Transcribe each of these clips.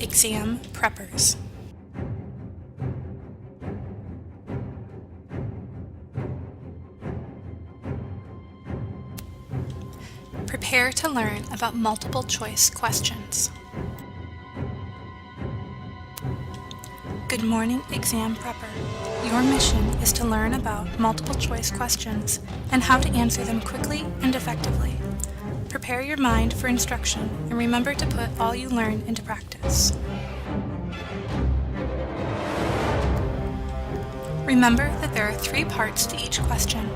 Exam Preppers. Prepare to learn about multiple choice questions. Good morning, exam prepper. Your mission is to learn about multiple choice questions and how to answer them quickly and effectively. Prepare your mind for instruction and remember to put all you learn into practice. Remember that there are 3 parts to each question: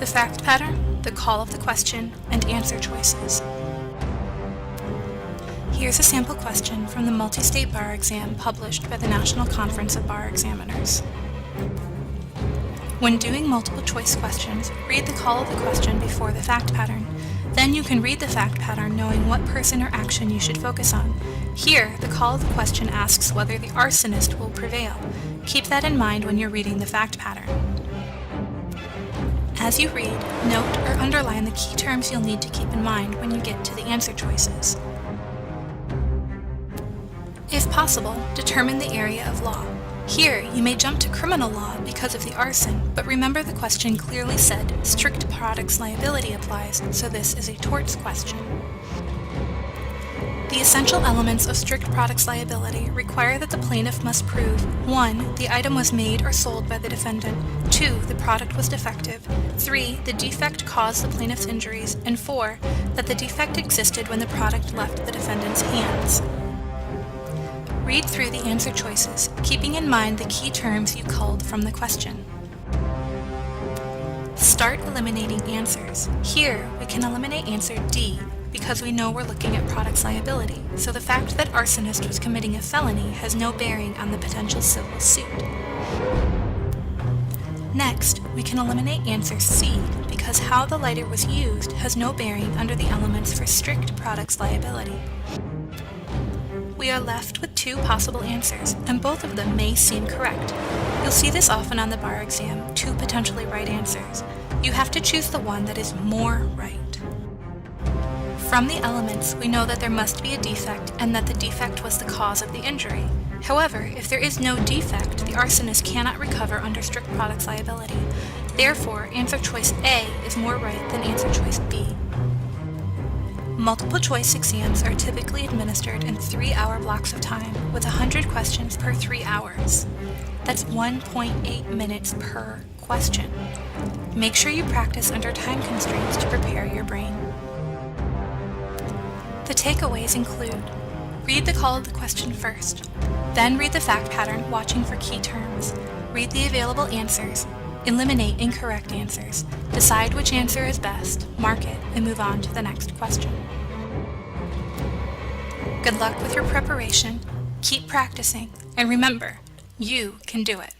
the fact pattern, the call of the question, and answer choices. Here's a sample question from the Multi-State Bar Exam published by the National Conference of Bar Examiners. When doing multiple choice questions, read the call of the question before the fact pattern. Then you can read the fact pattern knowing what person or action you should focus on. Here, the call of the question asks whether the arsonist will prevail. Keep that in mind when you're reading the fact pattern. As you read, note or underline the key terms you'll need to keep in mind when you get to the answer choices. If possible, determine the area of law. Here, you may jump to criminal law because of the arson, but remember the question clearly said strict products liability applies, so this is a torts question. The essential elements of strict products liability require that the plaintiff must prove 1. The item was made or sold by the defendant, 2. The product was defective, 3. The defect caused the plaintiff's injuries, and 4. That the defect existed when the product left the defendant's hands. Read through the answer choices, keeping in mind the key terms you culled from the question. Start eliminating answers. Here, we can eliminate answer D because we know we're looking at products liability, so the fact that arsonist was committing a felony has no bearing on the potential civil suit. Next, we can eliminate answer C because how the lighter was used has no bearing under the elements for strict products liability. We are left with 2 possible answers, and both of them may seem correct. You'll see this often on the bar exam, 2 potentially right answers. You have to choose the one that is more right. From the elements, we know that there must be a defect and that the defect was the cause of the injury. However, if there is no defect, the arsonist cannot recover under strict products liability. Therefore, answer choice A is more right than answer choice B. Multiple choice exams are typically administered in 3-hour blocks of time, with 100 questions per 3 hours. That's 1.8 minutes per question. Make sure you practice under time constraints to prepare your brain. The takeaways include: read the call of the question first, then read the fact pattern, watching for key terms. Read the available answers, eliminate incorrect answers, decide which answer is best, mark it, and move on to the next question. Good luck with your preparation, keep practicing, and remember, you can do it.